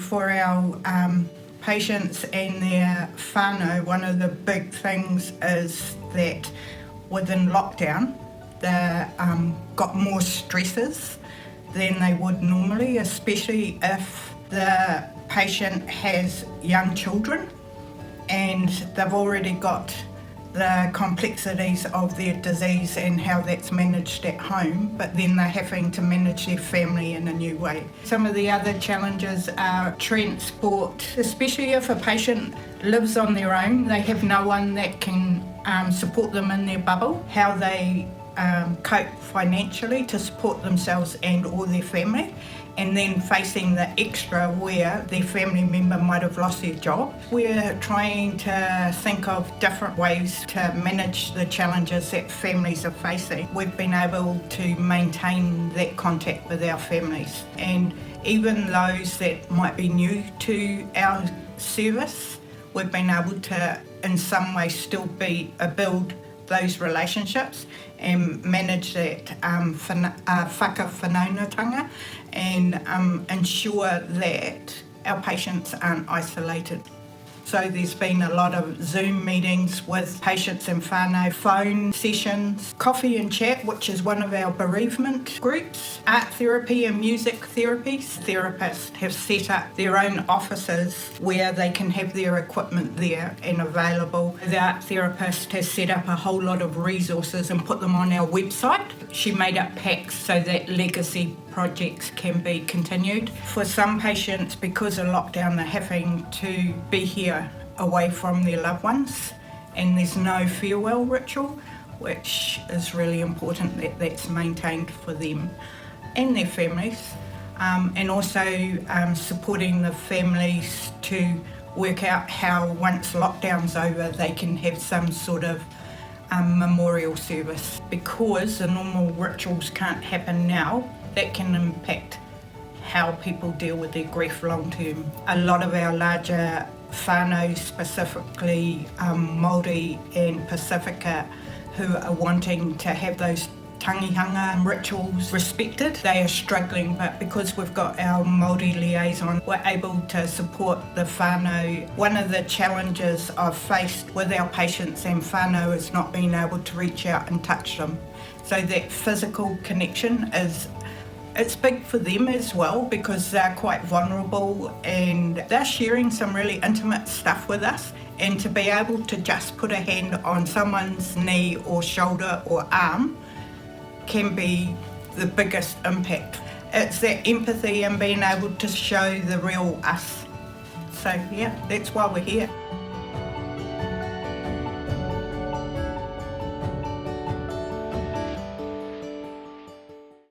for our patients and their whānau, one of the big things is that within lockdown, they got more stresses than they would normally, especially if the patient has young children and they've already got the complexities of their disease and how that's managed at home, but then they're having to manage their family in a new way. Some of the other challenges are transport, especially if a patient lives on their own, they have no one that can support them in their bubble, how they cope financially to support themselves and or their family, and then facing the extra where their family member might have lost their job. We're trying to think of different ways to manage the challenges that families are facing. We've been able to maintain that contact with our families, and even those that might be new to our service, we've been able to in some way still build those relationships and manage that whakawhanaungatanga and ensure that our patients aren't isolated. So there's been a lot of Zoom meetings with patients and whānau, phone sessions, coffee and chat, which is one of our bereavement groups, art therapy and music therapies. Therapists have set up their own offices where they can have their equipment there and available. The art therapist has set up a whole lot of resources and put them on our website. She made up packs so that legacy projects can be continued. For some patients, because of lockdown, they're having to be here away from their loved ones, and there's no farewell ritual, which is really important that that's maintained for them and their families, and also supporting the families to work out how once lockdown's over they can have some sort of memorial service, because the normal rituals can't happen now. That can impact how people deal with their grief long term. A lot of our larger whānau, specifically Māori and Pacifica, who are wanting to have those tangihanga rituals respected, they are struggling, but because we've got our Māori liaison, we're able to support the whānau. One of the challenges I've faced with our patients and whānau is not being able to reach out and touch them. So that physical connection it's big for them as well, because they're quite vulnerable and they're sharing some really intimate stuff with us, and to be able to just put a hand on someone's knee or shoulder or arm can be the biggest impact. It's that empathy and being able to show the real us. So yeah, that's why we're here.